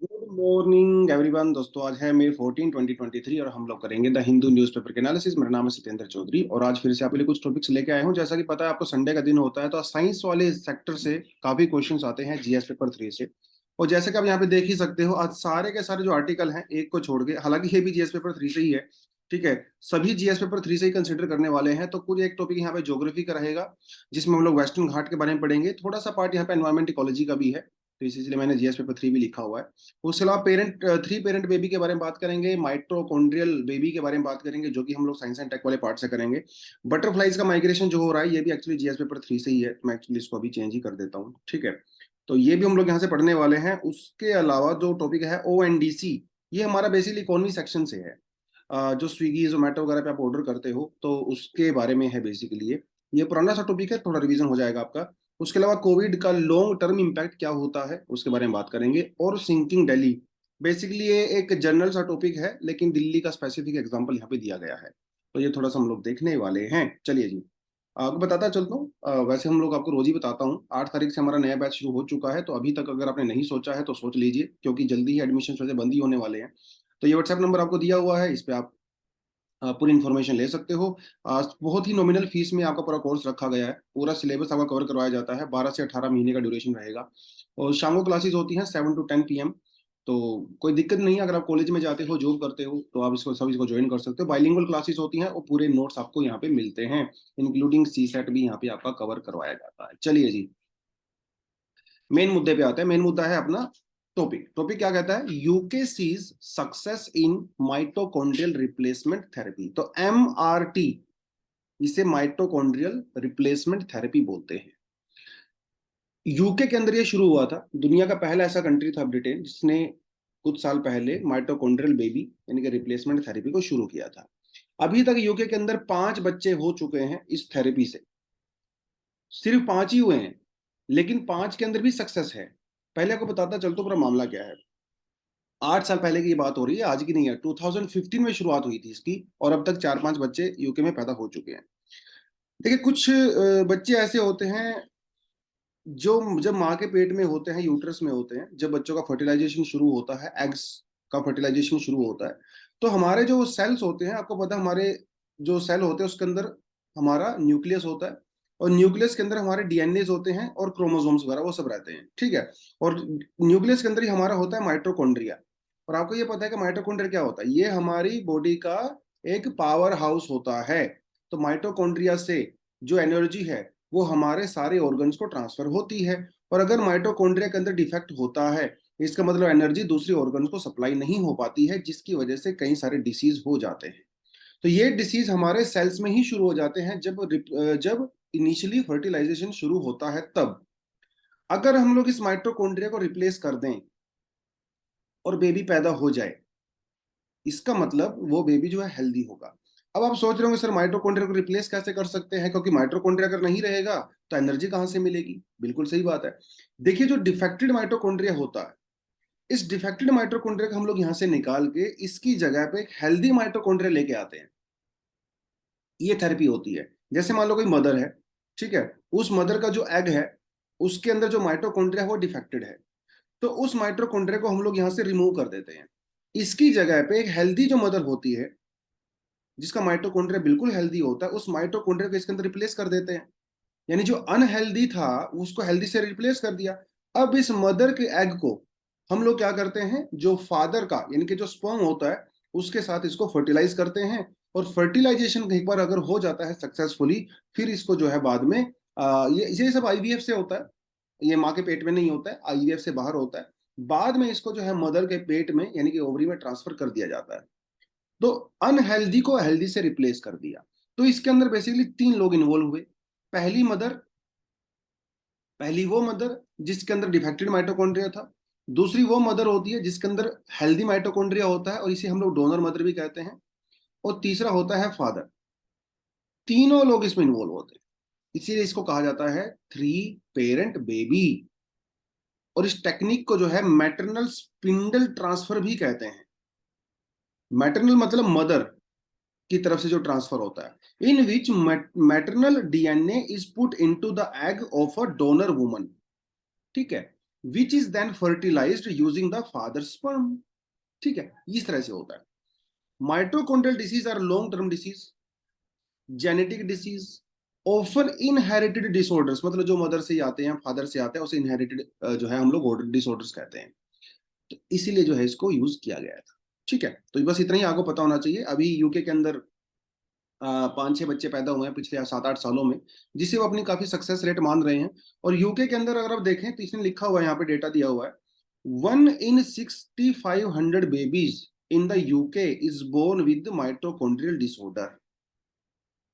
Good morning everyone. दोस्तों, आज है मई 14, 2023 और हम लोग करेंगे द हिंदू न्यूज़पेपर के एनालिसिस। मेरा नाम है सत्येंद्र चौधरी और आज फिर से आपके लिए कुछ टॉपिक्स लेके आया हूं। जैसा कि पता है आपको, संडे का दिन होता है तो साइंस वाले सेक्टर से काफी क्वेश्चंस आते हैं जीएस पेपर 3 से। और जैसे कि आप यहाँ पे देख ही सकते हो, आज सारे के सारे जो आर्टिकल हैं एक को छोड़ के, हालांकि ये भी जीएस पेपर 3 से ही है, ठीक है, सभी जीएस पेपर 3 से ही कंसिडर करने वाले हैं। तो कुछ एक टॉपिक यहाँ पे ज्योग्राफी का रहेगा जिसमें हम लोग वेस्टर्न घाट के बारे में पढ़ेंगे। थोड़ा सा पार्ट यहाँ पे एनवायरमेंट इकोलॉजी का भी है, तो इसलिए मैंने जीएस पेपर 3 भी लिखा हुआ है। उसके अलावा पेरेंट थ्री पेरेंट बेबी के बारे में बात करेंगे, माइटोकॉन्ड्रियल बेबी के बारे में बात करेंगे, जो कि हम लोग साइंस एंड टेक वाले पार्ट से करेंगे। बटरफ्लाइज का माइग्रेशन जो हो रहा है, ये भी एक्चुअली जीएस पेपर 3 से ही है, तो मैं एक्चुअली इसको अभी चेंज ही कर देता हूँ, ठीक है। तो ये भी हम लोग यहाँ से पढ़ने वाले हैं। उसके अलावा जो टॉपिक है ONDC, ये हमारा बेसिकली इकोनॉमी सेक्शन से है। जो स्विगी जोमेटो वगैरह पे आप ऑर्डर करते हो तो उसके बारे में है बेसिकली। ये पुराना सा टॉपिक है, थोड़ा रिवीजन हो जाएगा आपका। उसके अलावा कोविड का लॉन्ग टर्म इम्पैक्ट क्या होता है उसके बारे में बात करेंगे। और सिंकिंग दिल्ली, बेसिकली ये एक जनरल सा टॉपिक है, लेकिन दिल्ली का स्पेसिफिक एग्जांपल यहाँ पे दिया गया है, तो ये थोड़ा सा हम लोग देखने वाले हैं। चलिए जी, आपको बताता चलता हूँ। वैसे हम लोग आपको रोज ही बताता हूँ, 8 तारीख से हमारा नया बैच शुरू हो चुका है, तो अभी तक अगर आपने नहीं सोचा है तो सोच लीजिए, क्योंकि जल्दी ही एडमिशन वैसे बंद ही होने वाले हैं। तो ये व्हाट्सएप नंबर आपको दिया हुआ है, इस पे आप पूरी इन्फॉर्मेशन ले सकते हो। बहुत ही नॉमिनल फीस में आपका पूरा कोर्स रखा गया है, पूरा सिलेबस आपका कवर करवाया जाता है, 12 से 18 महीने का ड्यूरेशन रहेगा। और शाम को क्लासेस होती हैं 7 to 10 PM। तो कोई दिक्कत नहीं है, अगर आप कॉलेज में जाते हो, जॉब करते हो, तो आप इसको सब इसको ज्वाइन कर सकते हो। बाइलिंगुअल क्लासेस होती हैं और पूरे नोट्स आपको यहाँ पे मिलते हैं, इंक्लूडिंग सी सेट भी यहाँ पे आपका कवर करवाया जाता है। चलिए जी, मेन मुद्दे पे आते हैं। मेन मुद्दा है अपना टॉपिक। टॉपिक क्या कहता है? UK sees success in mitochondrial replacement therapy. तो MRT, इसे माइटोकॉन्ड्रियल रिप्लेसमेंट थेरेपी बोलते हैं। यूके के अंदर ये शुरू हुआ था। दुनिया का पहला ऐसा कंट्री था ब्रिटेन, जिसने कुछ साल पहले माइटोकॉन्ड्रियल बेबी यानी कि रिप्लेसमेंट थेरेपी को शुरू किया था। अभी तक यूके के अंदर 5 बच्चे हो चुके हैं इस थेरेपी से, सिर्फ 5 ही हुए हैं, लेकिन 5 के अंदर भी सक्सेस है। पहले आपको बताता चलता हूं पूरा मामला क्या है। 8 साल पहले की ये बात हो रही है, आज की नहीं है। 2015 में शुरुआत हुई थी इसकी, और अब तक 4-5 बच्चे यूके में पैदा हो चुके हैं। देखिए, कुछ बच्चे ऐसे होते हैं जो जब माँ के पेट में होते हैं, यूट्रस में होते हैं, जब बच्चों का फर्टिलाइजेशन शुरू होता है, एग्स का फर्टिलाइजेशन शुरू होता है, तो हमारे जो सेल्स होते हैं, आपको पता है, हमारे जो सेल होते हैं उसके अंदर हमारा न्यूक्लियस होता है, और न्यूक्लियस के अंदर हमारे डीएनए होते हैं और क्रोमोसोम्स वगैरह वो सब रहते हैं, ठीक है। और न्यूक्लियस के अंदर ही हमारा होता है माइटोकॉन्ड्रिया। और आपको ये पता है कि माइटोकॉन्ड्रिया क्या होता है? ये हमारी बॉडी का एक पावर हाउस होता है। तो माइटोकॉन्ड्रिया से जो एनर्जी है वो हमारे सारे ऑर्गन्स को ट्रांसफर होती है। और अगर माइटोकॉन्ड्रिया के अंदर डिफेक्ट होता है, इसका मतलब एनर्जी दूसरे ऑर्गन्स को सप्लाई नहीं हो पाती है, जिसकी वजह से कई सारे डिसीज हो जाते हैं। तो ये डिसीज हमारे सेल्स में ही शुरू हो जाते हैं, जब इनिशियली फर्टिलाइजेशन शुरू होता है तब। अगर हम लोग इस माइटोकॉन्ड्रिया को रिप्लेस कर दें और बेबी पैदा हो जाए, इसका मतलब वो बेबी जो है हेल्दी होगा। अब आप सोच रहे होंगे, सर माइटोकॉन्ड्रिया को रिप्लेस कैसे कर सकते हैं, क्योंकि माइटोकॉन्ड्रिया अगर नहीं रहेगा तो एनर्जी कहां से मिलेगी? बिल्कुल सही बात है। देखिए, जो डिफेक्टेड माइटोकॉन्ड्रिया होता है, इस डिफेक्टेड माइटोकॉन्ड्रिया को हम लोग यहां से निकाल के इसकी जगह पे एक हेल्दी माइटोकॉन्ड्रिया लेके आते हैं। ये थेरेपी होती है। जैसे मान लो कोई मदर है, ठीक है, उस मदर का जो एग है उसके अंदर जो माइटोकॉन्ड्रिया है वो डिफेक्टेड है, तो उस माइटोकॉन्ड्रिया को हम लोग यहाँ से रिमूव कर देते हैं। इसकी जगह पे एक हेल्दी जो मदर होती है, जिसका माइटोकॉन्ड्रिया बिल्कुल हेल्दी होता है, उस माइटोकॉन्ड्रिया को इसके अंदर रिप्लेस कर देते हैं। यानी जो अनहेल्दी था उसको हेल्दी से रिप्लेस कर दिया। अब इस मदर के एग को हम लोग क्या करते हैं, जो फादर का यानी कि जो स्पर्म होता है उसके साथ इसको फर्टिलाइज करते हैं। और फर्टिलाइजेशन एक बार अगर हो जाता है सक्सेसफुली, फिर इसको जो है बाद में ये सब आईवीएफ से होता है। ये माँ के पेट में नहीं होता है, आईवीएफ से बाहर होता है। बाद में इसको जो है मदर के पेट में यानी कि ओवरी में ट्रांसफर कर दिया जाता है। तो अनहेल्दी को हेल्दी से रिप्लेस कर दिया। तो इसके अंदर बेसिकली 3 लोग इन्वॉल्व हुए। पहली मदर, पहली वो मदर जिसके अंदर डिफेक्टेड माइटोकॉन्ड्रिया था। दूसरी वो मदर होती है जिसके अंदर हेल्दी माइटोकॉन्ड्रिया होता है, और इसे हम लोग डोनर मदर भी कहते हैं। और तीसरा होता है फादर। तीनों लोग इसमें इन्वॉल्व होते हैं, इसीलिए इसको कहा जाता है थ्री पेरेंट बेबी। और इस टेक्निक को जो है मैटरनल स्पिंडल ट्रांसफर भी कहते हैं। मैटरनल मतलब मदर की तरफ से जो ट्रांसफर होता है, in which maternal DNA is put into the egg of a donor woman, ठीक है। Which is then fertilised using the father sperm. ठीक है, इस तरह से होता है। Mitochondrial disease are long term disease, genetic disease, often inherited disorders, मतलब जो मदर से ही आते हैं, फादर से आते हैं, उसे इनहेरिटेड जो है हम लोग डिसऑर्डर्स कहते हैं। तो इसीलिए जो है इसको यूज किया गया था। ठीक है, तो बस इतना ही आपको पता होना चाहिए। अभी यूके के अंदर 5-6 बच्चे पैदा हुए हैं पिछले 7-8 सालों में, जिसे वो अपनी काफी सक्सेस रेट मान रहे हैं। और यूके के अंदर अगर आप देखें तो इसने लिखा हुआ है, यहाँ पे डेटा दिया हुआ है, 1 in 6500 babies in the UK is born with mitochondrial disorder.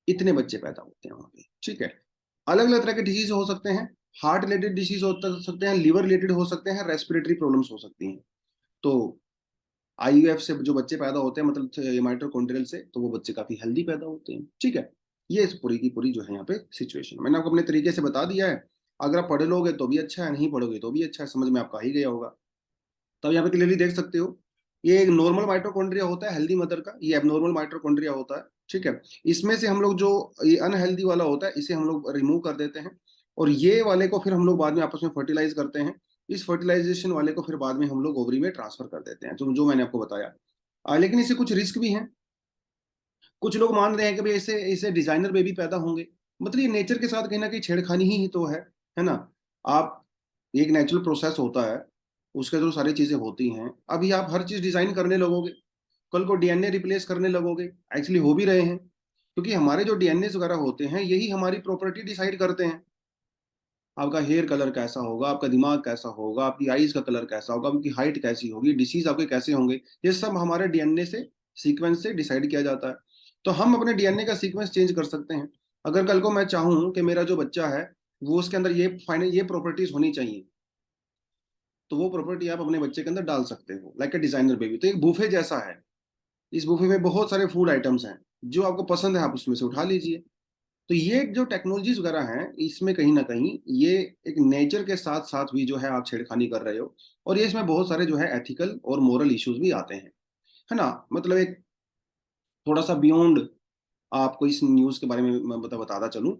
इतने बच्चे पैदा होते हैं वहां पे। ठीक है, अलग अलग तरह के डिजीज हो सकते हैं, हार्ट रिलेटेड डिजीज हो सकते हैं, लिवर रिलेटेड हो सकते हैं, रेस्पिरेटरी प्रॉब्लम्स हो सकती हैं। तो आईयूएफ से जो बच्चे पैदा होते हैं, मतलब माइटोकॉन्ड्रियल से, तो वो बच्चे काफी हेल्दी पैदा होते हैं। ठीक है, ये इस पूरी की पूरी जो है यहाँ पे सिचुएशन मैंने आपको अपने तरीके से बता दिया है। अगर आप पढ़ लोगे तो भी अच्छा है, नहीं पढ़ोगे तो भी अच्छा है, समझ में आपका ही गया होगा। तब यहाँ पे क्लियरली देख सकते हो, ये एक नॉर्मल माइटोकॉन्ड्रिया होता है हेल्दी मदर का, ये एबनॉर्मल माइटोकॉन्ड्रिया होता है। ठीक है, इसमें से हम लोग जो ये अनहेल्दी वाला होता है, इसे हम लोग रिमूव कर देते हैं, और ये वाले को फिर हम लोग बाद में आपस में फर्टिलाइज करते हैं। इस फर्टिलाइजेशन वाले को फिर बाद में हम लोग ओवरी में ट्रांसफर कर देते हैं, जो जो मैंने आपको बताया। लेकिन इससे कुछ रिस्क भी हैं। कुछ लोग मान रहे हैं कि भाई इसे इसे डिजाइनर बेबी पैदा होंगे, मतलब ये नेचर के साथ कहीं ना कहीं छेड़खानी ही तो है ना। आप, एक नेचुरल प्रोसेस होता है, उसके थ्रू सारी चीजें होती हैं। अभी आप हर चीज डिजाइन करने लगोगे, कल को डीएनए रिप्लेस करने लगोगे, एक्चुअली हो भी रहे हैं, क्योंकि हमारे जो डीएनए वगैरह होते हैं यही हमारी प्रॉपर्टी डिसाइड करते हैं। आपका हेयर कलर कैसा होगा, आपका दिमाग कैसा होगा, आपकी आईज का कलर कैसा होगा, आपकी हाइट कैसी होगी, डिसीज आपके कैसे होंगे, ये सब हमारे डीएनए से, सीक्वेंस से डिसाइड किया जाता है। तो हम अपने डीएनए का सीक्वेंस चेंज कर सकते हैं। अगर कल को मैं चाहूं कि मेरा जो बच्चा है वो उसके अंदर ये फाइनल ये प्रॉपर्टीज होनी चाहिए, तो वो प्रॉपर्टी आप अपने बच्चे के अंदर डाल सकते हो, लाइक ए डिजाइनर बेबी। तो एक बुफे जैसा है, इस बुफे में बहुत सारे फूड आइटम्स हैं, जो आपको पसंद है आप उसमें से उठा लीजिए। तो ये जो टेक्नोलॉजीज वगैरह हैं, इसमें कहीं ना कहीं ये एक नेचर के साथ साथ भी जो है आप छेड़खानी कर रहे हो, और ये इसमें बहुत सारे जो है एथिकल और मोरल इश्यूज भी आते हैं, है ना। मतलब एक थोड़ा सा बियॉन्ड आपको इस न्यूज के बारे में मैं बताता चलूं।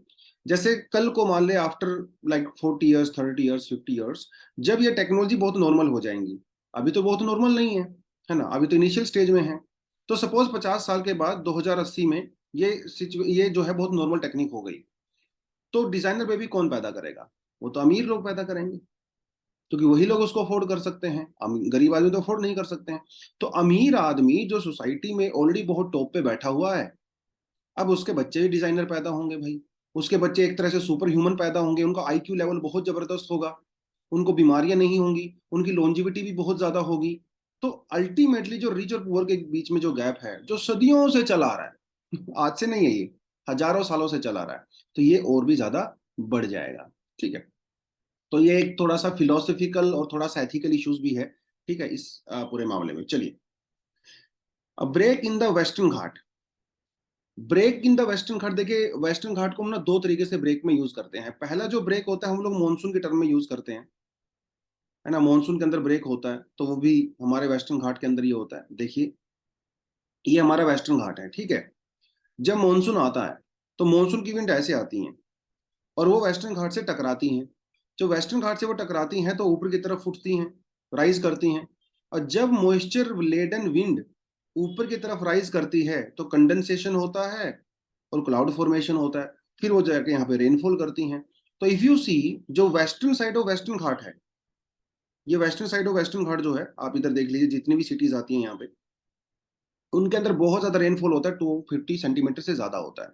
जैसे कल को मान ले after like 40 years, 30 years, 50 years, जब ये टेक्नोलॉजी बहुत नॉर्मल हो जाएंगी, अभी तो बहुत नॉर्मल नहीं है ना, अभी तो इनिशियल स्टेज में है। तो सपोज 50 साल के बाद 2080 में ये जो है बहुत नॉर्मल टेक्निक हो गई, तो डिजाइनर बेबी कौन पैदा करेगा? वो तो अमीर लोग पैदा करेंगे, क्योंकि वही लोग उसको अफोर्ड कर सकते हैं, गरीब आदमी तो अफोर्ड नहीं कर सकते हैं। तो अमीर आदमी जो सोसाइटी में ऑलरेडी बहुत टॉप पे बैठा हुआ है, अब उसके बच्चे भी डिजाइनर पैदा होंगे भाई। उसके बच्चे एक तरह से सुपर ह्यूमन पैदा होंगे, उनका आईक्यू लेवल बहुत जबरदस्त होगा, उनको बीमारियां नहीं होंगी, उनकी लॉन्जिविटी भी बहुत ज्यादा होगी। तो अल्टीमेटली जो रिच और पुअर के बीच में जो गैप है, जो सदियों से चला आ रहा है आज से नहीं है ये, हजारों सालों से चला आ रहा है, तो ये और भी ज्यादा बढ़ जाएगा। ठीक है, तो ये एक थोड़ा सा फिलोसफिकल और थोड़ा सा एथिकल इश्यूज भी है। ठीक है, इस पूरे मामले में चलिए। अब break in the Western Ghat. Break in the Western Ghat, देखिए वेस्टर्न घाट को हम ना दो तरीके से ब्रेक में यूज करते हैं। पहला जो ब्रेक होता है हम लोग मानसून के टर्म में यूज करते हैं, है ना। मानसून के अंदर ब्रेक होता है, तो वो भी हमारे वेस्टर्न घाट के अंदर ही होता है। देखिए, ये हमारा वेस्टर्न घाट है, ठीक है। जब मानसून आता है तो मानसून की विंड ऐसे आती हैं, और वो वेस्टर्न घाट से टकराती हैं। जो वेस्टर्न घाट से वो टकराती हैं तो ऊपर की तरफ उठती हैं, राइज करती हैं। और जब मॉइस्चर लेडन विंड ऊपर की तरफ राइज करती है तो कंडेंसेशन होता है और क्लाउड फॉर्मेशन होता है, फिर वो जाके यहाँ पे रेनफॉल करती हैं। तो इफ यू सी, जो वेस्टर्न साइड ऑफ वेस्टर्न घाट है, ये वेस्टर्न साइड ऑफ वेस्टर्न घाट जो है, आप इधर देख लीजिए, जितनी भी सिटीज आती हैं यहाँ पे, उनके अंदर बहुत ज्यादा रेनफॉल होता है, 250 सेंटीमीटर से ज्यादा होता है।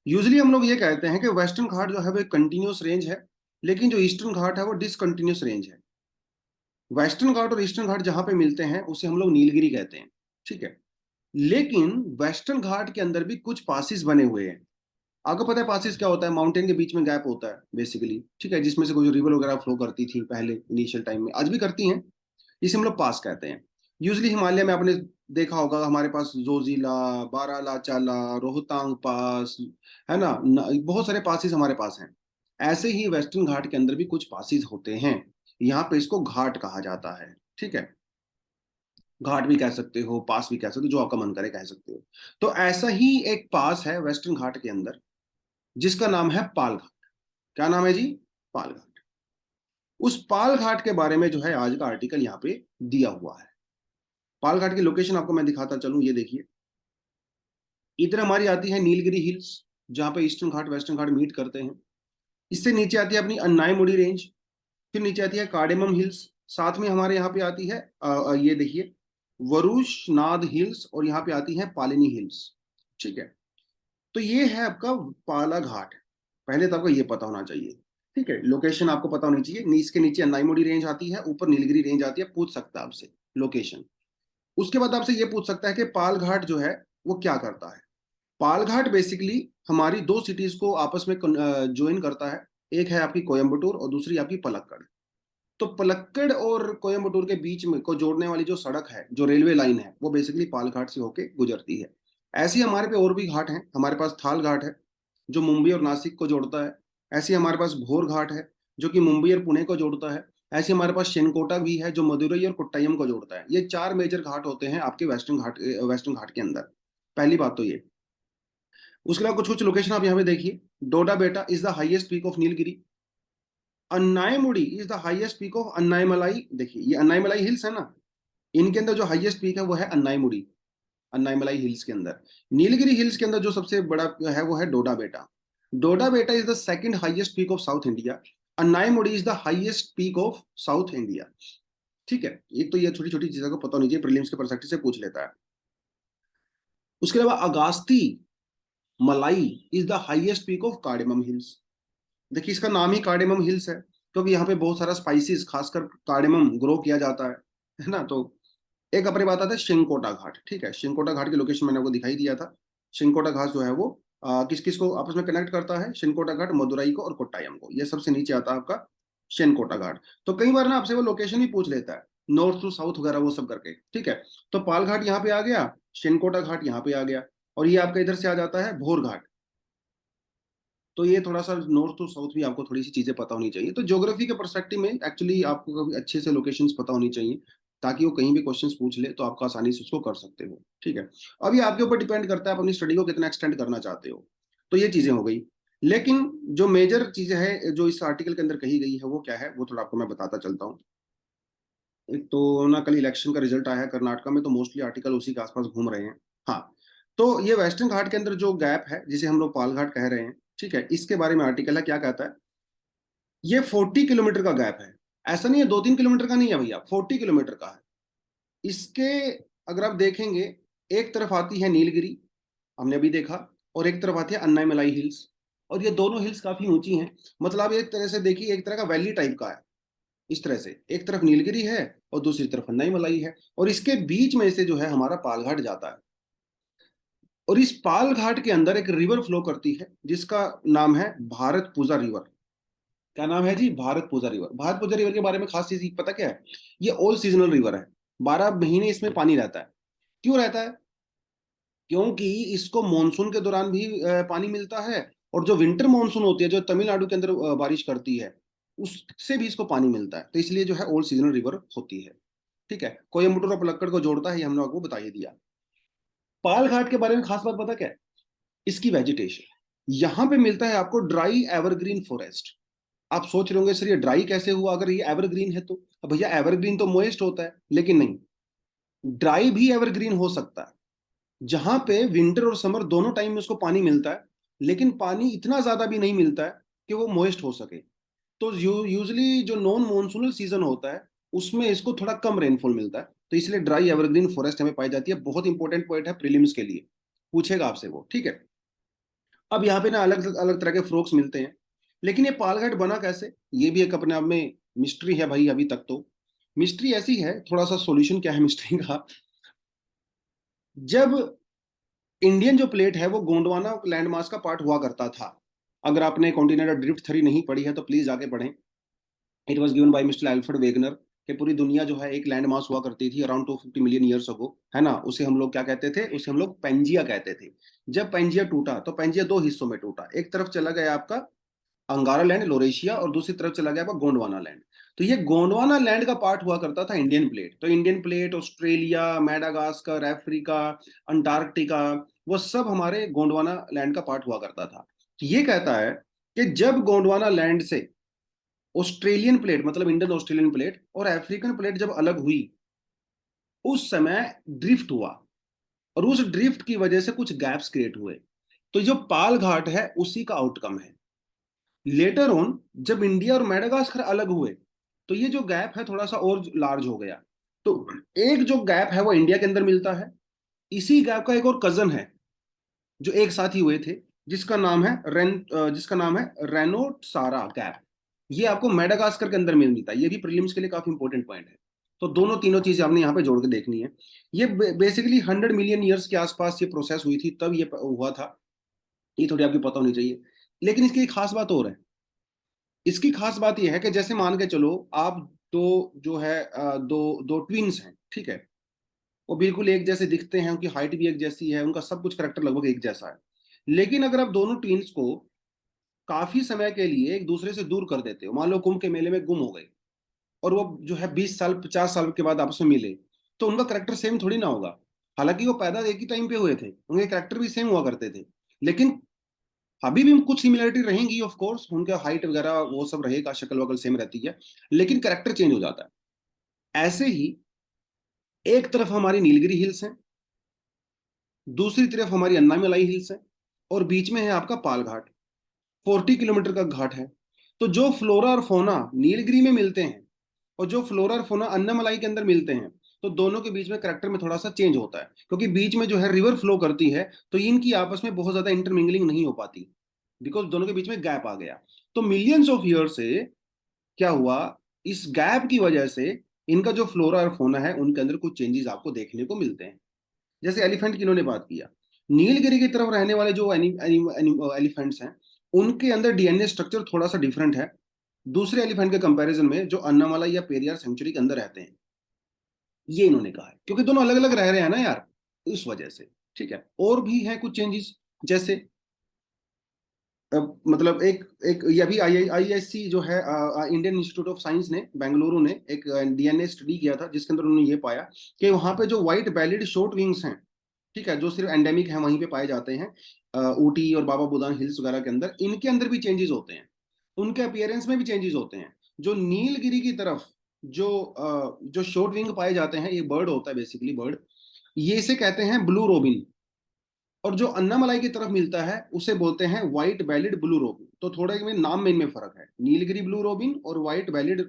यूजली हम लोग ये कहते हैं कि वेस्टर्न घाट जो है वो एक कंटिन्यूस रेंज है, लेकिन जो ईस्टर्न घाट है वो डिसकंटिन्यूस रेंज है। वेस्टर्न घाट और ईस्टर्न घाट जहां पे मिलते हैं उसे हम लोग नीलगिरी कहते हैं। ठीक है, लेकिन वेस्टर्न घाट के अंदर भी कुछ पासिस बने हुए हैं। आपको पता है पासिस क्या होता है? माउंटेन के बीच में गैप होता है बेसिकली, ठीक है, जिसमें से कोई रिवर वगैरह फ्लो करती थी पहले इनिशियल टाइम में, आज भी करती हैं। इसे हम लोग पास कहते हैं। यूजली हिमालय में आपने देखा होगा, हमारे पास जोजिला, बारालाचाला, रोहतांग पास, है ना, बहुत सारे पासिस हमारे पास हैं। ऐसे ही वेस्टर्न घाट के अंदर भी कुछ पासिस होते हैं, यहाँ पे इसको घाट कहा जाता है। ठीक है, घाट भी कह सकते हो, पास भी कह सकते हो, जो आपका मन करे कह सकते हो। तो ऐसा ही एक पास है वेस्टर्न घाट के अंदर, जिसका नाम है पाल घाट। क्या नाम है जी? पाल घाट। उस पाल घाट के बारे में जो है आज का आर्टिकल यहाँ पे दिया हुआ है। पाल घाट की लोकेशन आपको मैं दिखाता चलूं, ये देखिए इधर हमारी आती है नीलगिरी हिल्स, जहां पे ईस्टर्न घाट वेस्टर्न घाट मीट करते हैं। इससे नीचे आती है अपनी अन्नाईमुडी रेंज, फिर नीचे आती है कार्डेमम हिल्स, साथ में हमारे यहाँ पे आती है ये देखिए वरुशनाद हिल्स, और यहाँ पे आती है पालिनी हिल्स। ठीक है, तो ये है आपका पाला घाट। पहले तो आपको ये पता होना चाहिए, ठीक है, लोकेशन आपको पता होनी चाहिए। इसके नीचे अन्नाईमुडी रेंज आती है, ऊपर नीलगिरी रेंज आती है। पूछ सकता है आपसे लोकेशन। उसके बाद आपसे ये पूछ सकता है कि पाल घाट जो है वो क्या करता है। पालघाट बेसिकली हमारी दो सिटीज को आपस में ज्वाइन करता है। एक है आपकी कोयम्बटूर और दूसरी आपकी पलक्कड़। तो पलक्कड़ और कोयम्बटूर के बीच में को जोड़ने वाली जो सड़क है, जो रेलवे लाइन है, वो बेसिकली पालघाट से होके गुजरती है। ऐसे ही हमारे पे और भी घाट हैं। हमारे पास थाल घाट है जो मुंबई और नासिक को जोड़ता है। ऐसे ही हमारे पास भोर घाट है जो कि मुंबई और पुणे को जोड़ता है। ऐसे हमारे पास शेनकोटा भी है जो मदुरई और कोट्टायम को जोड़ता है। ये चार मेजर घाट होते हैं आपके वेस्टर्न घाट के अंदर। पहली बात तो ये। उसके अलावा कुछ कुछ लोकेशन आप यहाँ पे देखिए। Doda Betta is the highest peak of Nilgiri. Anamudi is the highest peak of Anamalai. देखिए ये अन्नायमलाई हिल्स है ना, इनके अंदर जो हाईएस्ट पीक है वो है अन्नायमुड़ी, अन्नायमलाई हिल्स के अंदर। नीलगिरी हिल्स के अंदर जो सबसे बड़ा है वो है डोडा Betta. Doda Betta is the second highest peak of South India. Anamudi is the highest peak of South India. ठीक है, एक तो ये छोटी छोटी चीजों को पता होनी चाहिए, प्रीलिम्स के परस्पेक्टिव से पूछ लेता है। उसके अलावा अगास्ती मलाई is the highest peak of cardamom hills. देखिए इसका नाम ही कार्डेमम हिल्स है क्योंकि यहाँ पे बहुत सारा स्पाइसेस खासकर कार्डेमम ग्रो किया जाता है ना। तो एक अपनी बात आता है शिंकोटा घाट। ठीक है, शिंकोटा घाट की लोकेशन मैंने आपको दिखाई दिया था। शिंकोटा घाट जो है वो किस किस को आपस में कनेक्ट करता है। शिंकोटा घाट मदुरई को और कोट्टायम को। ये सबसे नीचे आता है आपका शिंकोटा घाट। तो कई बार ना आपसे वो लोकेशन ही पूछ लेता है, नॉर्थ टू साउथ वगैरह वो सब करके। ठीक है, तो पाल घाट यहाँ पे आ गया, शिंकोटा घाट यहाँ पे आ गया, और ये आपका इधर से आ जाता है भोर घाट। तो ये थोड़ा सा नॉर्थ टू साउथ भी आपको थोड़ी सी चीजें पता होनी चाहिए। तो ज्योग्राफी के परस्पेक्टिव में एक्चुअली आपको कभी अच्छे से लोकेशंस पता होनी चाहिए, ताकि वो कहीं भी क्वेश्चंस पूछ ले तो आपको आसानी से उसको कर सकते हो। ठीक है, अब ये आपके ऊपर डिपेंड करता है आप अपनी स्टडी को कितना एक्सटेंड करना चाहते हो। तो ये चीजें हो गई। लेकिन जो मेजर चीजें हैं जो इस आर्टिकल के अंदर कही गई है वो क्या है, वो थोड़ा आपको मैं बताता चलता हूँ। एक तो ना कल इलेक्शन का रिजल्ट आया है कर्नाटक में, तो मोस्टली आर्टिकल उसी के आसपास घूम रहे हैं। हाँ, तो ये वेस्टर्न घाट के अंदर जो गैप है जिसे हम लोग पाल घाट कह रहे हैं, ठीक है, इसके बारे में आर्टिकल है। क्या कहता है, ये 40 किलोमीटर का गैप है। ऐसा नहीं है 2-3 किलोमीटर का नहीं है भैया, 40 किलोमीटर का है। इसके अगर आप देखेंगे, एक तरफ आती है नीलगिरी, हमने अभी देखा, और एक तरफ आती है अन्नाईमलाई हिल्स। और ये दोनों हिल्स काफी ऊंची हैं। मतलब एक तरह से देखिए एक तरह का वैली टाइप का है। इस तरह से एक तरफ नीलगिरी है और दूसरी तरफ अन्नाईमलाई है, और इसके बीच में से जो है हमारा पालघाट जाता है। और इस पाल घाट के अंदर एक रिवर फ्लो करती है जिसका नाम है भारत पूजा रिवर। क्या नाम है जी, भारत पूजा रिवर। भारत पूजा रिवर के बारे में खास चीज पता क्या है, ये ऑल सीजनल रिवर है। 12 महीने इसमें पानी रहता है। क्यों रहता है, क्योंकि इसको मानसून के दौरान भी पानी मिलता है, और जो विंटर मानसून होती है जो तमिलनाडु के अंदर बारिश करती है, उससे भी इसको पानी मिलता है। तो इसलिए जो है ऑल सीजनल रिवर होती है। ठीक है, कोयम्बटूर और पलक्कड़ को जोड़ता है, ये हमने आपको बता ही दिया। पाल घाट के बारे में खास बात पता क्या है, इसकी वेजिटेशन। यहां पे मिलता है आपको ड्राई एवरग्रीन फॉरेस्ट। आप सोच रहे होंगे सर ये ड्राई कैसे हुआ अगर ये एवरग्रीन है तो। अब भैया एवरग्रीन तो मोइस्ट होता है, लेकिन नहीं, ड्राई भी एवरग्रीन हो सकता है, जहां पे विंटर और समर दोनों टाइम में उसको पानी मिलता है, लेकिन पानी इतना ज्यादा भी नहीं मिलता है कि वो मोइस्ट हो सके। तो यूजली जो नॉन मॉनसूनल सीजन होता है उसमें इसको थोड़ा कम रेनफॉल मिलता है। तो इसलिए ड्राई एवरग्रीन फॉरेस्ट हमें पाई जाती है। बहुत इंपॉर्टेंट पॉइंट है प्रीलिम्स के लिए, पूछेगा आपसे वो। ठीक है, अब यहाँ पे ना अलग अलग तरह के फ्रॉक्स मिलते हैं। लेकिन ये पालघाट बना कैसे, ये भी एक अपने आप में मिस्ट्री है भाई। अभी तक तो मिस्ट्री ऐसी है, थोड़ा सा सॉल्यूशन क्या है मिस्ट्री का। जब इंडियन जो प्लेट है वो गोंडवाना लैंडमास का पार्ट हुआ करता था। अगर आपने कॉन्टिनेंटल ड्रिफ्ट थ्योरी नहीं पढ़ी है तो प्लीज आके पढ़ें। It was given by mister Alfred Wegener कि पूरी दुनिया जो है एक लैंड मास हुआ करती थी अराउंड 250 मिलियन ईयर्स अगो, है ना। उसे हम लोग क्या कहते थे, उसे हम लोग पेंजिया कहते थे। जब पेंजिया टूटा तो पेंजिया दो हिस्सों में टूटा। एक तरफ चला गया आपका अंगारा लैंड लोरेशिया, और दूसरी तरफ चला गया आपका गोंडवाना लैंड। तो ये गोंडवाना लैंड का पार्ट हुआ करता था इंडियन प्लेट। तो Indian plate, Australia, Madagascar, Africa, Antarctica, वो सब हमारे गोंडवाना लैंड का पार्ट हुआ करता था। तो ये कहता है कि जब गोंडवाना लैंड से ऑस्ट्रेलियन प्लेट मतलब इंडियन ऑस्ट्रेलियन प्लेट और अफ्रीकन प्लेट जब अलग हुई, उस समय ड्रिफ्ट हुआ, और उस ड्रिफ्ट की वजह से कुछ गैप्स क्रिएट हुए। तो जो पाल घाट है उसी का आउटकम है। लेटर ऑन जब इंडिया और मेडागास्कर अलग हुए, तो ये जो गैप है थोड़ा सा और लार्ज हो गया। तो एक जो गैप है वो इंडिया के अंदर मिलता है, इसी गैप का एक और कजन है जो एक साथ ही हुए थे, जिसका नाम है रेनोट सारा गैप। ये आपको मेडागास्कर के अंदर मिल मिलता है। ये भी प्रीलिम्स के लिए काफी इंपॉर्टेंट पॉइंट है। तो दोनों तीनों चीजें आपने यहाँ पे जोड़ के देखनी है। ये बेसिकली 100 मिलियन ईयर्स के आसपास ये प्रोसेस हुई थी, तब ये हुआ था। ये थोड़ी आपको पता होनी चाहिए। लेकिन इसकी एक खास बात और है। इसकी खास बात यह है कि जैसे मान के चलो आप दो जो है दो दो ट्विन्स हैं, ठीक है। वो बिल्कुल एक जैसे दिखते हैं, उनकी हाइट भी एक जैसी है, उनका सब कुछ करेक्टर लगभग एक जैसा है। लेकिन अगर आप दोनों ट्विन्स को काफी समय के लिए एक दूसरे से दूर कर देते हो, मान लो कुंभ के मेले में गुम हो गए, और वो जो है 20 साल 50 साल के बाद आपस में मिले, तो उनका करेक्टर सेम थोड़ी ना होगा। हालांकि वो पैदा एक ही टाइम पे हुए थे, उनके करेक्टर भी सेम हुआ करते थे, लेकिन अभी भी कुछ सिमिलरिटी रहेंगी ऑफ कोर्स, उनका हाइट वगैरह वो सब रहेगा, शक्ल वगल सेम रहती है, लेकिन करेक्टर चेंज हो जाता है। ऐसे ही एक तरफ हमारी नीलगिरी हिल्स है, दूसरी तरफ हमारी अन्नामलाई हिल्स है, और बीच में है आपका पाल घाट। 40 किलोमीटर का घाट है। तो जो फ्लोरा और फोना नीलगिरी में मिलते हैं, और जो फ्लोरा और फोना अन्नामलाई के अंदर मिलते हैं, तो दोनों के बीच में करेक्टर में थोड़ा सा चेंज होता है, क्योंकि बीच में जो है रिवर फ्लो करती है, तो इनकी आपस में बहुत ज्यादा इंटरमिंगलिंग नहीं हो पाती, बिकॉज दोनों के बीच में गैप आ गया। तो मिलियंस ऑफ ईयर से क्या हुआ, इस गैप की वजह से इनका जो फ्लोरा और फोना है उनके अंदर कुछ चेंजेस आपको देखने को मिलते हैं। जैसे एलिफेंट की इन्होंने बात किया, नीलगिरी की तरफ रहने वाले जो एलिफेंट्स हैं, उनके अंदर डीएनए स्ट्रक्चर थोड़ा सा डिफरेंट है दूसरे एलिफेंट के कंपैरिजन में जो अन्नामलाई या पेरियार सेंचुरी के अंदर रहते हैं। ये इन्होंने कहा है, क्योंककि दोनों अलग अलग रह रहे हैं ना यार, इस वजह से। ठीक है, और भी है कुछ चेंजेस, जैसे मतलब एक एक ये अभी आईआईएससी जो है इंडियन इंस्टीट्यूट ऑफ साइंस ने बेंगलुरु ने एक डीएनए स्टडी किया था, जिसके अंदर उन्होंने ये पाया कि वहां पे जो व्हाइट बेलिड शॉर्ट विंग्स हैं, ठीक है, जो सिर्फ एंडेमिक है वहीं पे पाए जाते हैं, ऊटी और बाबा बुदान हिल्स वगैरह के अंदर, इनके अंदर भी चेंजेस होते हैं, उनके अपीयरेंस में भी चेंजेस होते हैं। जो नीलगिरी की तरफ जो शॉर्ट विंग पाए जाते हैं, ये बर्ड होता है बेसिकली, बर्ड, ये इसे कहते हैं ब्लू रोबिन। और जो अन्नामलाई की तरफ मिलता है उसे बोलते हैं व्हाइट बैलिड ब्लू रोबिन। तो थोड़ा में नाम में इनमें फर्क है, नीलगिरी ब्लू रोबिन और व्हाइट बैलिड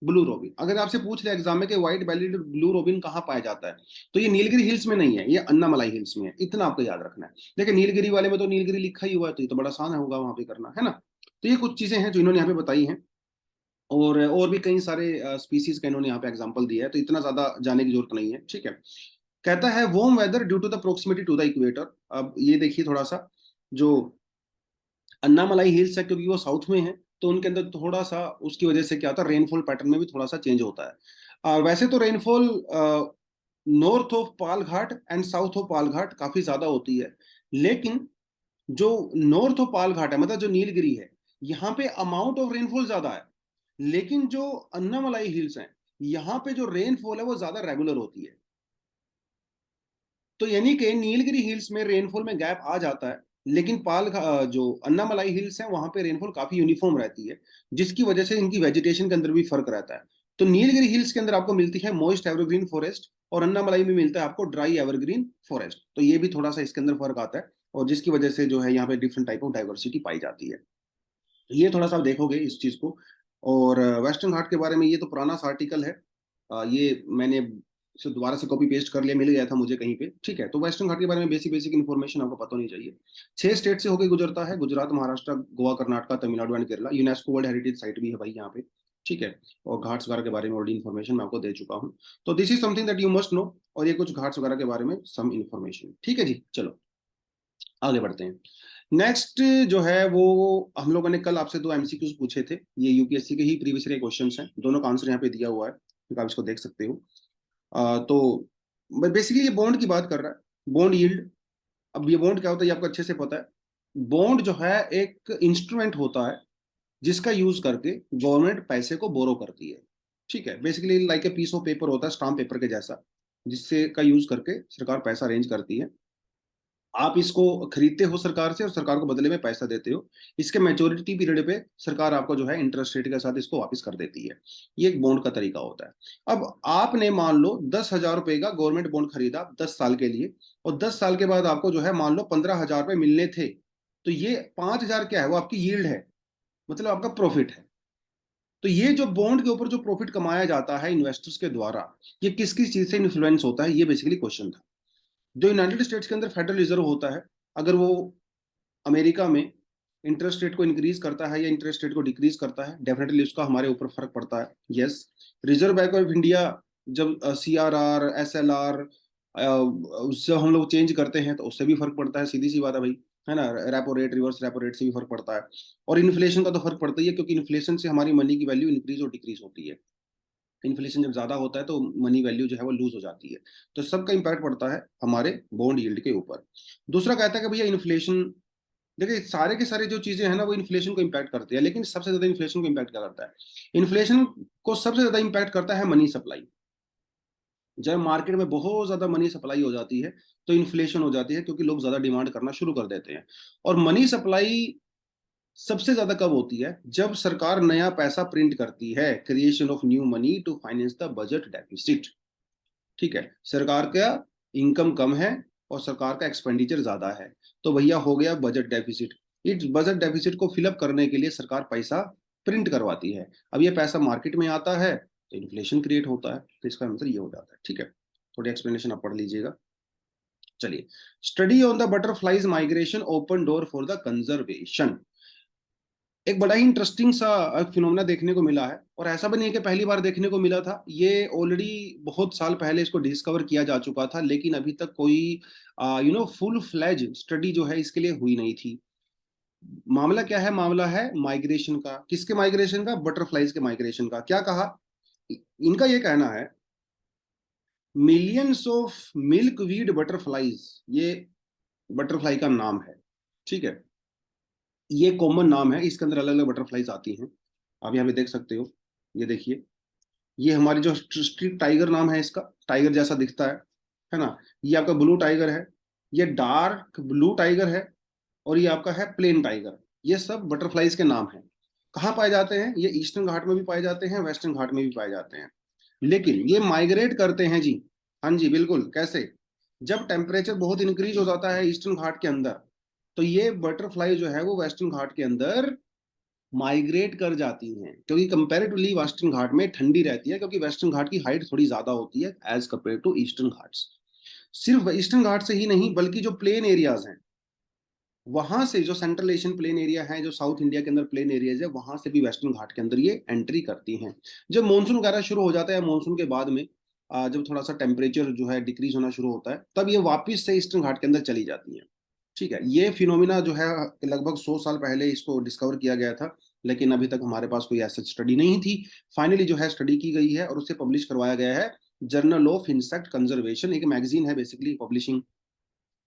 ब्लू रोबिन। अगर आपसे पूछ ले एग्जाम में कि व्हाइट बैलिड ब्लू रोबिन कहाँ पाया जाता है, तो ये नीलगिरी हिल्स में नहीं है, ये अन्नामलाई हिल्स में है, इतना आपको याद रखना है। लेकिन नीलगिरी वाले में तो नीलगिरी लिखा ही हुआ है, तो ये तो बड़ा आसान होगा वहां पे करना, है ना। तो ये कुछ चीजें हैं जो इन्होंने यहाँ पे बताई हैं, और भी कई सारे स्पीसीज का इन्होंने यहाँ पे एग्जांपल दिया है, तो इतना ज्यादा जाने की जरूरत नहीं है, ठीक है। कहता है warm weather due to the proximity to the equator. अब ये देखिए थोड़ा सा, जो अन्नामलाई हिल्स है क्योंकि वो साउथ में है, तो उनके अंदर थोड़ा सा उसकी वजह से क्या होता है, रेनफॉल पैटर्न में भी थोड़ा सा चेंज होता है। वैसे तो rainfall north of Palghat and south of Palghat काफी ज्यादा होती है, लेकिन जो नॉर्थ ऑफ पाल घाट है, मतलब जो नीलगिरी है, यहाँ पे अमाउंट ऑफ रेनफॉल ज्यादा है। लेकिन जो अन्नामलाई हिल्स हैं, यहाँ पे जो रेनफॉल है वो ज्यादा रेगुलर होती है। तो यानी कि नीलगिरी हिल्स में रेनफॉल में गैप आ जाता है, लेकिन जो अन्नामलाई हिल्स है वहां पे रेनफॉल काफी यूनिफॉर्म रहती है, जिसकी वजह से इनकी वेजिटेशन के अंदर भी फर्क रहता है। तो नीलगिरी हिल्स के अंदर आपको मिलती है मॉइस्ट एवरग्रीन फॉरेस्ट, और अन्नामलाई में मिलता है आपको ड्राई एवरग्रीन फॉरेस्ट। तो ये भी थोड़ा सा इसके अंदर फर्क आता है, और जिसकी वजह से जो है यहाँ पे डिफरेंट टाइप ऑफ डाइवर्सिटी पाई जाती है। ये थोड़ा सा आप देखोगे इस चीज को। और वेस्टर्न घाट के बारे में ये तो पुराना सा आर्टिकल है, ये मैंने इसे दोबारा से कॉपी पेस्ट कर लिया, मिल गया था मुझे कहीं पे, ठीक है। तो वेस्टर्न घाट के बारे में बेसिक बेसिक इन्फॉर्मेशन आपको पता होनी चाहिए। 6 स्टेट से होकर गुजरता है, Gujarat, Maharashtra, Goa, Karnataka, Tamil Nadu and Kerala. UNESCO world heritage site भी है भाई यहाँ पे, ठीक है। और घाट्स वगैरह के बारे में ऑलरेडी इन्फॉर्मेशन मैं आपको दे चुका हूँ। तो this is something that you must know, और ये कुछ घाट्स वगैरह के बारे में सम इन्फॉर्मेशन, ठीक है जी। चलो आगे बढ़ते हैं। नेक्स्ट जो है वो, हम लोगों ने कल आपसे 2 एमसीक्यूज पूछे थे, ये यूपीएससी के ही प्रीवियस ईयर क्वेश्चंस हैं, दोनों का आंसर यहाँ पे दिया हुआ है, तो आप इसको देख सकते हो। तो बेसिकली ये बॉन्ड की बात कर रहा है, बॉन्ड यील्ड। अब ये बॉन्ड क्या होता है ये आपको अच्छे से पता है। बॉन्ड जो है एक इंस्ट्रूमेंट होता है जिसका यूज करके गवर्नमेंट पैसे को बोरो करती है, ठीक है। Basically like a piece of paper होता है, स्टाम्प पेपर के जैसा, जिससे का यूज करके सरकार पैसा अरेंज करती है। आप इसको खरीदते हो सरकार से और सरकार को बदले में पैसा देते हो। इसके मैच्योरिटी पीरियड पे सरकार आपको जो है इंटरेस्ट रेट के साथ इसको वापस कर देती है। ये एक बॉन्ड का तरीका होता है। अब आपने मान लो 10,000 रुपए का गवर्नमेंट बॉन्ड खरीदा 10 साल के लिए, और 10 साल के बाद आपको जो है मान लो 15,000 रुपए मिलने थे, तो ये 5,000 क्या है, वो आपकी यील्ड है, मतलब आपका प्रॉफिट है। तो ये जो बॉन्ड के ऊपर जो प्रॉफिट कमाया जाता है इन्वेस्टर्स के द्वारा, ये किस किस चीज से इन्फ्लुएंस होता है, ये बेसिकली क्वेश्चन था। जो यूनाइटेड स्टेट्स के अंदर फेडरल रिजर्व होता है, अगर वो अमेरिका में इंटरेस्ट रेट को इंक्रीज करता है या इंटरेस्ट रेट को डिक्रीज करता है, डेफिनेटली उसका हमारे ऊपर फर्क पड़ता है। Yes, reserve bank of India जब CRR SLR उससे हम लोग चेंज करते हैं तो उससे भी फर्क पड़ता है, सीधी सी बात है भाई, है ना। Repo rate, reverse repo rate से भी फर्क पड़ता है। और इन्फ्लेशन का तो फर्क पड़ता ही है, क्योंकि इन्फ्लेशन से हमारी मनी की वैल्यू इंक्रीज और डिक्रीज होती है। इन्फ्लेशन जब ज्यादा होता है तो मनी वैल्यू जो है वो लूज हो जाती है। तो सबका इंपैक्ट पड़ता है हमारे बॉन्ड यील्ड के ऊपर। दूसरा कहता है कि भैया इन्फ्लेशन, देखिए सारे के सारे जो चीजें हैं ना वो इन्फ्लेशन को इम्पैक्ट करती है, लेकिन सबसे ज्यादा इन्फ्लेशन को इम्पैक्ट क्या करता है? इन्फ्लेशन को सबसे ज्यादा इम्पैक्ट करता है मनी सप्लाई। जब मार्केट में बहुत ज्यादा मनी सप्लाई हो जाती है तो इन्फ्लेशन हो जाती है, क्योंकि लोग ज्यादा डिमांड करना शुरू कर देते हैं। और मनी सप्लाई सबसे ज्यादा कब होती है? जब सरकार नया पैसा प्रिंट करती है, creation of new money to finance the budget deficit. ठीक है, सरकार का इनकम कम है और सरकार का एक्सपेंडिचर ज्यादा है, तो भैया हो गया बजट डेफिसिट। इस बजट डेफिसिट को फिलअप करने के लिए सरकार पैसा प्रिंट करवाती है। अब ये पैसा मार्केट में आता है तो इन्फ्लेशन क्रिएट होता है, तो इसका मतलब ये हो जाता है। ठीक है, थोड़ी एक्सप्लेनेशन आप पढ़ लीजिएगा। चलिए, study on the butterflies migration open door for the conservation. एक बड़ा ही इंटरेस्टिंग सा फिनोमेना देखने को मिला है, और ऐसा भी नहीं है कि पहली बार देखने को मिला था, ये ऑलरेडी बहुत साल पहले इसको डिस्कवर किया जा चुका था, लेकिन अभी तक कोई फुल फ्लैज स्टडी जो है इसके लिए हुई नहीं थी। मामला क्या है? मामला है माइग्रेशन का। किसके माइग्रेशन का? बटरफ्लाइज के माइग्रेशन का। क्या कहा? इनका ये कहना है millions of milk weed butterflies, ये बटरफ्लाई का नाम है। ठीक है, ये कॉमन नाम है, इसके अंदर अलग अलग बटरफ्लाइज आती हैं। आप यहाँ पे देख सकते हो, ये देखिए, ये हमारी जो स्ट्रीट टाइगर नाम है इसका, टाइगर जैसा दिखता है ना। ये आपका ब्लू टाइगर है, ये डार्क ब्लू टाइगर है, और ये आपका है प्लेन टाइगर। ये सब बटरफ्लाइज के नाम हैं। कहाँ पाए जाते हैं? ये ईस्टर्न घाट में भी पाए जाते हैं, वेस्टर्न घाट में भी पाए जाते हैं, लेकिन ये माइग्रेट करते हैं जी। हाँ जी बिल्कुल। कैसे? जब टेम्परेचर बहुत इंक्रीज हो जाता है ईस्टर्न घाट के अंदर, तो ये बटरफ्लाई जो है वो वेस्टर्न घाट के अंदर माइग्रेट कर जाती हैं, क्योंकि कंपैरेटिवली वेस्टर्न घाट में ठंडी रहती है, क्योंकि वेस्टर्न घाट की हाइट थोड़ी ज्यादा होती है as compare to eastern Ghats. सिर्फ ईस्टर्न घाट से ही नहीं, बल्कि जो प्लेन एरियाज हैं वहां से, जो सेंट्रल एशियन प्लेन एरिया है, जो साउथ इंडिया के अंदर प्लेन एरियाज है, वहां से भी वेस्टर्न घाट के अंदर ये एंट्री करती हैं। जब मानसून वगैरह शुरू हो जाता है, मानसून के बाद में जब थोड़ा सा टेम्परेचर जो है डिक्रीज होना शुरू होता है, तब ये वापस से ईस्टर्न घाट के अंदर चली जाती हैं। ठीक है, ये फिनोमिना जो है लगभग 100 साल पहले इसको डिस्कवर किया गया था, लेकिन अभी तक हमारे पास कोई ऐसा स्टडी नहीं थी। फाइनली जो है स्टडी की गई है और उसे पब्लिश करवाया गया है। जर्नल ऑफ इंसेक्ट कंजर्वेशन एक मैगजीन है, बेसिकली पब्लिशिंग